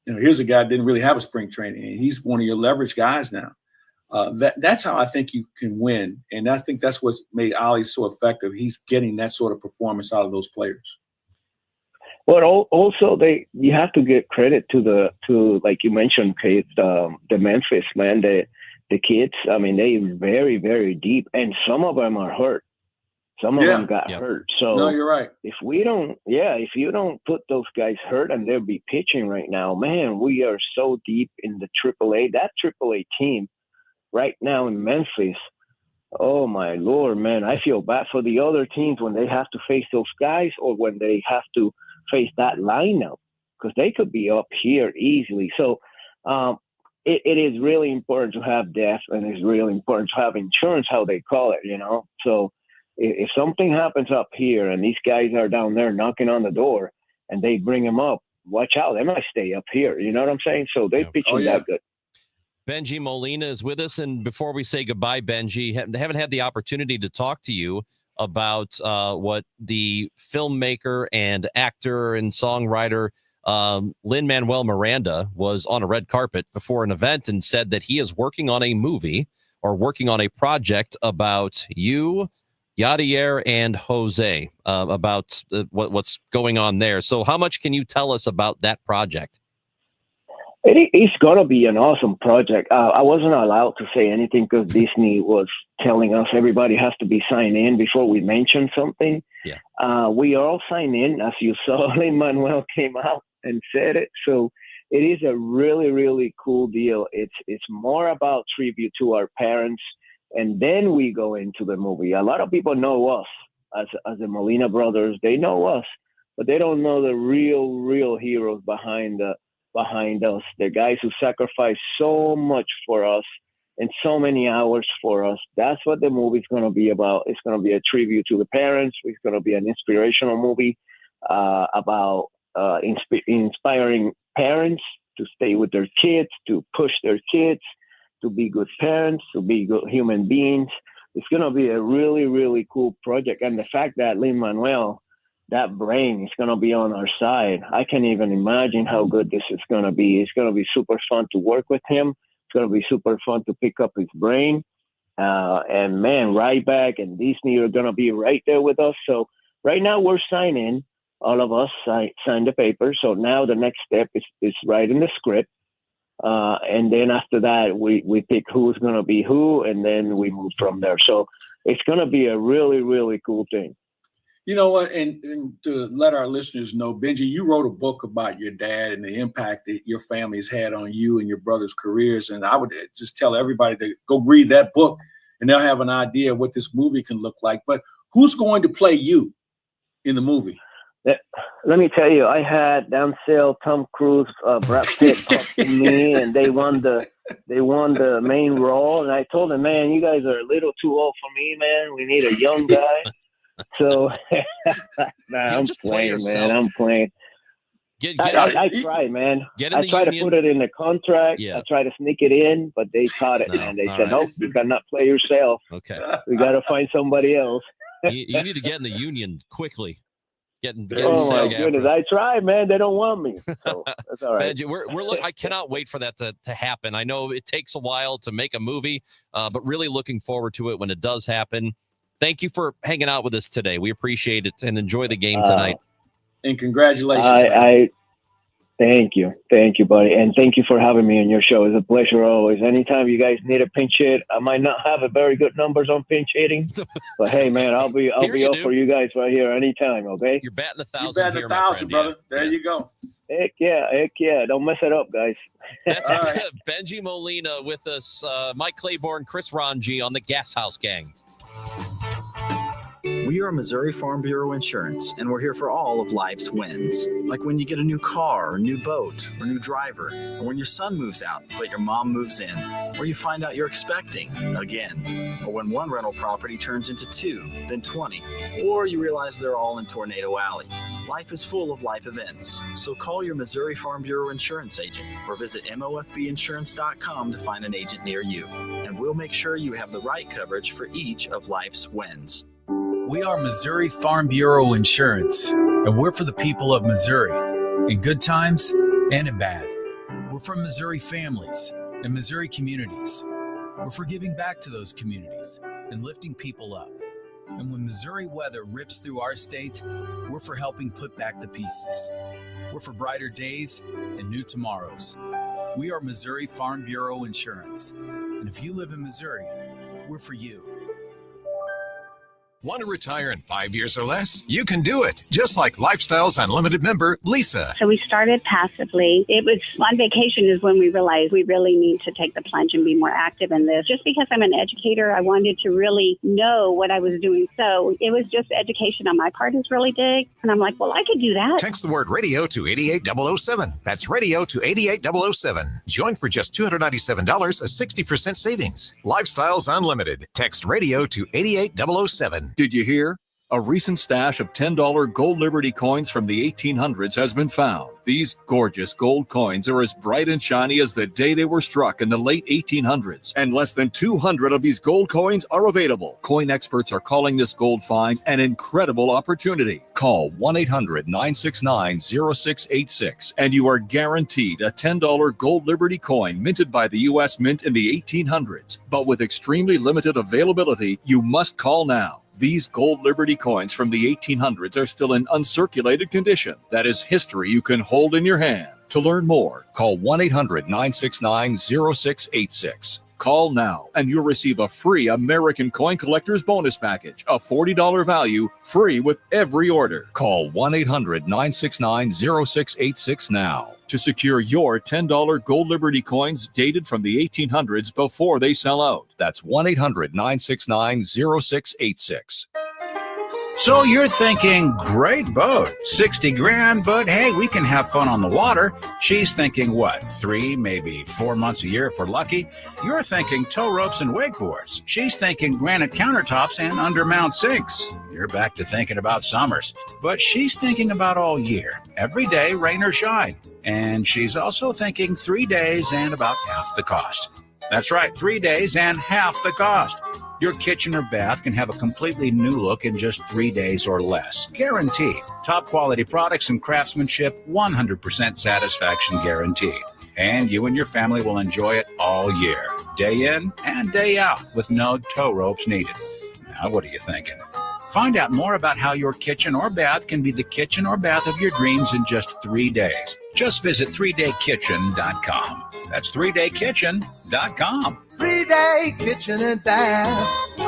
[SPEAKER 2] Here's a guy that didn't really have a spring training, and he's one of your leverage guys now. That's how I think you can win. And I think that's what's made Ollie so effective. He's getting that sort of performance out of those players.
[SPEAKER 20] Well, also you have to give credit to like you mentioned, Kate, the Memphis man, the kids. I mean, they very very deep, and some of them are hurt. Some of them got hurt. So
[SPEAKER 2] no, you're right.
[SPEAKER 20] If you don't put those guys hurt and they'll be pitching right now, man, we are so deep in the AAA. That AAA team right now in Memphis. Oh my Lord, man, I feel bad for the other teams when they have to face those guys or when they have to face that lineup because they could be up here easily. So it is really important to have depth, and it's really important to have insurance, how they call it, So if something happens up here and these guys are down there knocking on the door and they bring them up, watch out. They might stay up here. You know what I'm saying? So they're pitching that good.
[SPEAKER 3] Bengie Molina is with us. And before we say goodbye, Bengie, haven't had the opportunity to talk to you about what the filmmaker and actor and songwriter Lin-Manuel Miranda was on a red carpet before an event and said that he is working on a movie or working on a project about you, Yadier, and Jose, about what's going on there. So how much can you tell us about that project?
[SPEAKER 20] It's going to be an awesome project. I wasn't allowed to say anything because Disney was telling us everybody has to be signed in before we mention something.
[SPEAKER 3] Yeah.
[SPEAKER 20] We are all signed in. As you saw, Lin-Manuel came out and said it. So it is a really, really cool deal. It's more about tribute to our parents. And then we go into the movie. A lot of people know us as the Molina brothers. They know us, but they don't know the real heroes behind us, the guys who sacrificed so much for us and so many hours for us. That's what the movie's going to be about. It's going to be a tribute to the parents. It's going to be an inspirational movie about inspiring parents to stay with their kids, to push their kids, to be good parents, to be good human beings. It's going to be a really, really cool project. And the fact that Lin-Manuel, that brain is going to be on our side, I can't even imagine how good this is going to be. It's going to be super fun to work with him. It's going to be super fun to pick up his brain. And man, Ryback and Disney are going to be right there with us. So right now we're signing. All of us signed the paper. So now the next step is writing the script. And then after that, we pick who's going to be who, and then we move from there. So it's going to be a really, really cool thing.
[SPEAKER 2] You know what? And to let our listeners know, Benji, you wrote a book about your dad and the impact that your family has had on you and your brother's careers. And I would just tell everybody to go read that book, and they'll have an idea of what this movie can look like. But who's going to play you in the movie?
[SPEAKER 20] Let me tell you, I had Denzel, Tom Cruise, Brad Pitt talk to me, and they won the main role. And I told them, man, you guys are a little too old for me, man. We need a young guy. So, I'm playing, man. I'm playing. I tried, man. I tried to put it in the contract.
[SPEAKER 3] Yeah.
[SPEAKER 20] I tried to sneak it in, but they caught it, man. They said, nope, you cannot play yourself.
[SPEAKER 3] Okay.
[SPEAKER 20] We got to find somebody else.
[SPEAKER 3] you need to get in the union quickly.
[SPEAKER 20] Oh my goodness! I tried, man. They don't want me. So that's all right.
[SPEAKER 3] Benji, I cannot wait for that to happen. I know it takes a while to make a movie, but really looking forward to it when it does happen. Thank you for hanging out with us today. We appreciate it and enjoy the game tonight.
[SPEAKER 2] And congratulations.
[SPEAKER 20] Thank you, buddy, and thank you for having me on your show. It's a pleasure always. Anytime you guys need a pinch hit, I might not have a very good numbers on pinch hitting, but hey, man, I'll be up for you guys right here anytime. Okay,
[SPEAKER 3] you're batting 1,000.
[SPEAKER 2] You're batting 1,000, brother. Yeah. There you go.
[SPEAKER 20] Heck yeah! Don't mess it up, guys.
[SPEAKER 3] That's right. Benji Molina with us, Mike Claiborne, Chris Ranji on the Gashouse Gang.
[SPEAKER 21] We are Missouri Farm Bureau Insurance, and we're here for all of life's wins. Like when you get a new car, or new boat, or new driver, or when your son moves out, but your mom moves in, or you find out you're expecting again, or when one rental property turns into 2, then 20, or you realize they're all in Tornado Alley. Life is full of life events, so call your Missouri Farm Bureau Insurance agent or visit mofbinsurance.com to find an agent near you, and we'll make sure you have the right coverage for each of life's wins.
[SPEAKER 22] We are Missouri Farm Bureau Insurance, and we're for the people of Missouri, in good times and in bad. We're for Missouri families and Missouri communities. We're for giving back to those communities and lifting people up. And when Missouri weather rips through our state, we're for helping put back the pieces. We're for brighter days and new tomorrows. We are Missouri Farm Bureau Insurance. And if you live in Missouri, we're for you.
[SPEAKER 4] Want to retire in 5 years or less? You can do it, just like Lifestyles Unlimited member Lisa.
[SPEAKER 6] So we started passively. It was on vacation is when we realized we really need to take the plunge and be more active in this. Just because I'm an educator, I wanted to really know what I was doing. So it was just education on my part is really big. And I'm like, well, I could do that.
[SPEAKER 4] Text the word radio to 88007. That's radio to 88007. Join for just $297, a 60% savings. Lifestyles Unlimited. Text radio to 88007.
[SPEAKER 23] Did you hear? A recent stash of $10 gold Liberty coins from the 1800s has been found. These gorgeous gold coins are as bright and shiny as the day they were struck in the late 1800s, and less than 200 of these gold coins are available. Coin experts are calling this gold find an incredible opportunity. Call 1-800-969-0686 and you are guaranteed a $10 gold Liberty coin minted by the U.S. Mint in the 1800s. But with extremely limited availability, you must call now. These gold Liberty coins from the 1800s are still in uncirculated condition. That is history you can hold in your hand. To learn more, call 1-800-969-0686. Call now and you'll receive a free American Coin Collector's Bonus Package, a $40 value, free with every order. Call 1-800-969-0686 now to secure your $10 gold Liberty coins dated from the 1800s before they sell out. That's 1-800-969-0686.
[SPEAKER 24] So you're thinking, great boat, 60 grand, but hey, we can have fun on the water. She's thinking, what, 3, maybe 4 months a year if we're lucky? You're thinking tow ropes and wakeboards. She's thinking granite countertops and undermount sinks. You're back to thinking about summers. But she's thinking about all year, every day, rain or shine. And she's also thinking 3 days and about half the cost. That's right, 3 days and half the cost. Your kitchen or bath can have a completely new look in just 3 days or less. Guaranteed. Top quality products and craftsmanship, 100% satisfaction guaranteed. And you and your family will enjoy it all year, day in and day out, with no tow ropes needed. Now, what are you thinking? Find out more about how your kitchen or bath can be the kitchen or bath of your dreams in just 3 days. Just visit 3daykitchen.com. That's 3daykitchen.com.
[SPEAKER 25] 3-Day Kitchen and Bath.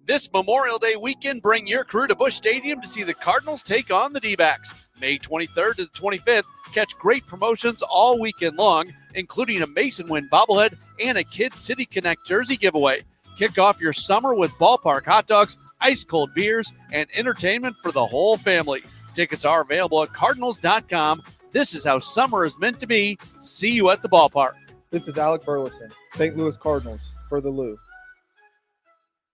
[SPEAKER 1] This Memorial Day weekend, bring your crew to Busch Stadium to see the Cardinals take on the D-backs. May 23rd to the 25th, catch great promotions all weekend long, including a Mason Win bobblehead and a Kids City Connect jersey giveaway. Kick off your summer with ballpark hot dogs, ice-cold beers, and entertainment for the whole family. Tickets are available at Cardinals.com. This is how summer is meant to be. See you at the ballpark.
[SPEAKER 26] This is Alec Burleson, St. Louis Cardinals, for the Lou.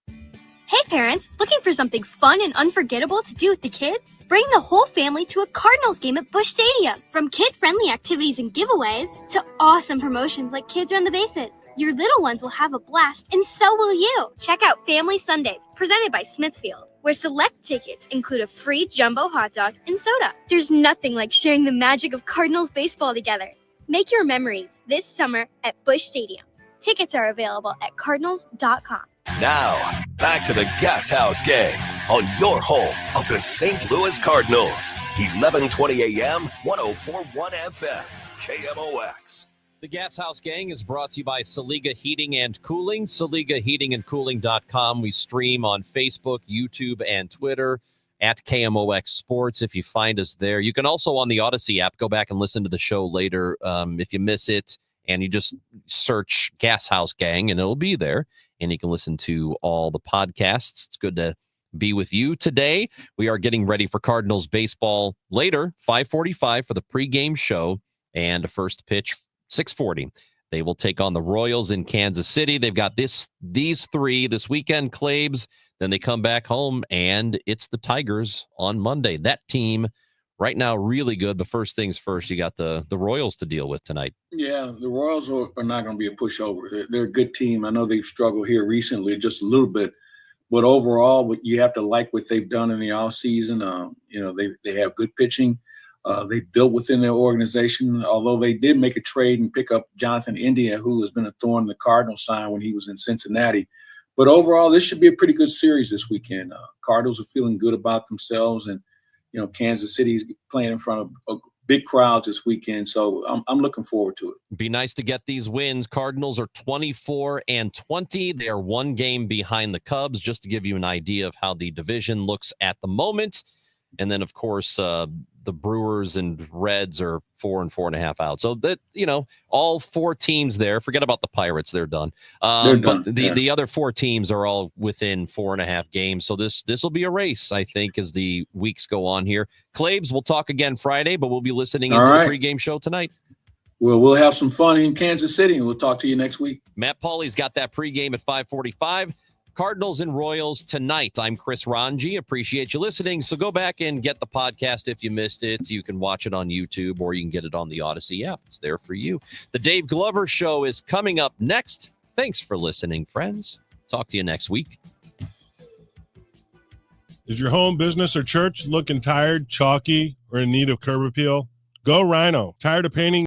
[SPEAKER 27] Hey parents, looking for something fun and unforgettable to do with the kids? Bring the whole family to a Cardinals game at Busch Stadium. From kid-friendly activities and giveaways to awesome promotions like Kids Run the Bases. Your little ones will have a blast, and so will you. Check out Family Sundays, presented by Smithfield, where select tickets include a free jumbo hot dog and soda. There's nothing like sharing the magic of Cardinals baseball together. Make your memories this summer at Busch Stadium. Tickets are available at Cardinals.com.
[SPEAKER 11] Now, back to the Gashouse Gang on your home of the St. Louis Cardinals. 1120 AM, 104.1 FM, KMOX.
[SPEAKER 3] The Gashouse Gang is brought to you by Saliga Heating and Cooling, SaligaHeatingandCooling.com. We stream on Facebook, YouTube, and Twitter at KMOX Sports if you find us there. You can also on the Odyssey app go back and listen to the show later if you miss it, and you just search Gashouse Gang and it'll be there, and you can listen to all the podcasts. It's good to be with you today. We are getting ready for Cardinals baseball later, 5:45 for the pregame show, and a first pitch 6:40. They will take on the Royals in Kansas City. They've got these three this weekend, Claves. Then they come back home, and it's the Tigers on Monday. That team right now really good, but first things first, you got the Royals to deal with tonight. Yeah, the Royals are not going to be a pushover. They're a good team. I know they've struggled here recently just a little bit, but overall, you have to like what they've done in the offseason. They have good pitching. They built within their organization, although they did make a trade and pick up Jonathan India, who has been a thorn in the Cardinals' side when he was in Cincinnati.
[SPEAKER 2] But overall, this should be a pretty good series this weekend. Cardinals are feeling good about themselves, and Kansas City's playing in front of a big crowds this weekend, so I'm looking forward to it.
[SPEAKER 3] Be nice to get these wins. Cardinals are 24-20. They are one game behind the Cubs, just to give you an idea of how the division looks at the moment. And then, of course, the Brewers and Reds are 4 and 4.5 out. So that, all four teams there. Forget about the Pirates; they're done.
[SPEAKER 2] They're done.
[SPEAKER 3] But the other four teams are all within 4.5 games. So this will be a race, I think, as the weeks go on here. Claves, we'll talk again Friday, but we'll be listening into the pregame show tonight.
[SPEAKER 2] Well, we'll have some fun in Kansas City, and we'll talk to you next week.
[SPEAKER 3] Matt Pauley's got that pregame at 5:45. Cardinals and Royals tonight. I'm Chris Ranji. Appreciate you listening. So go back and get the podcast if you missed it. You can watch it on YouTube or you can get it on the Odyssey app. It's there for you. The Dave Glover Show is coming up next. Thanks for listening, friends. Talk to you next week.
[SPEAKER 5] Is your home, business, or church looking tired, chalky, or in need of curb appeal? Go Rhino. Tired of painting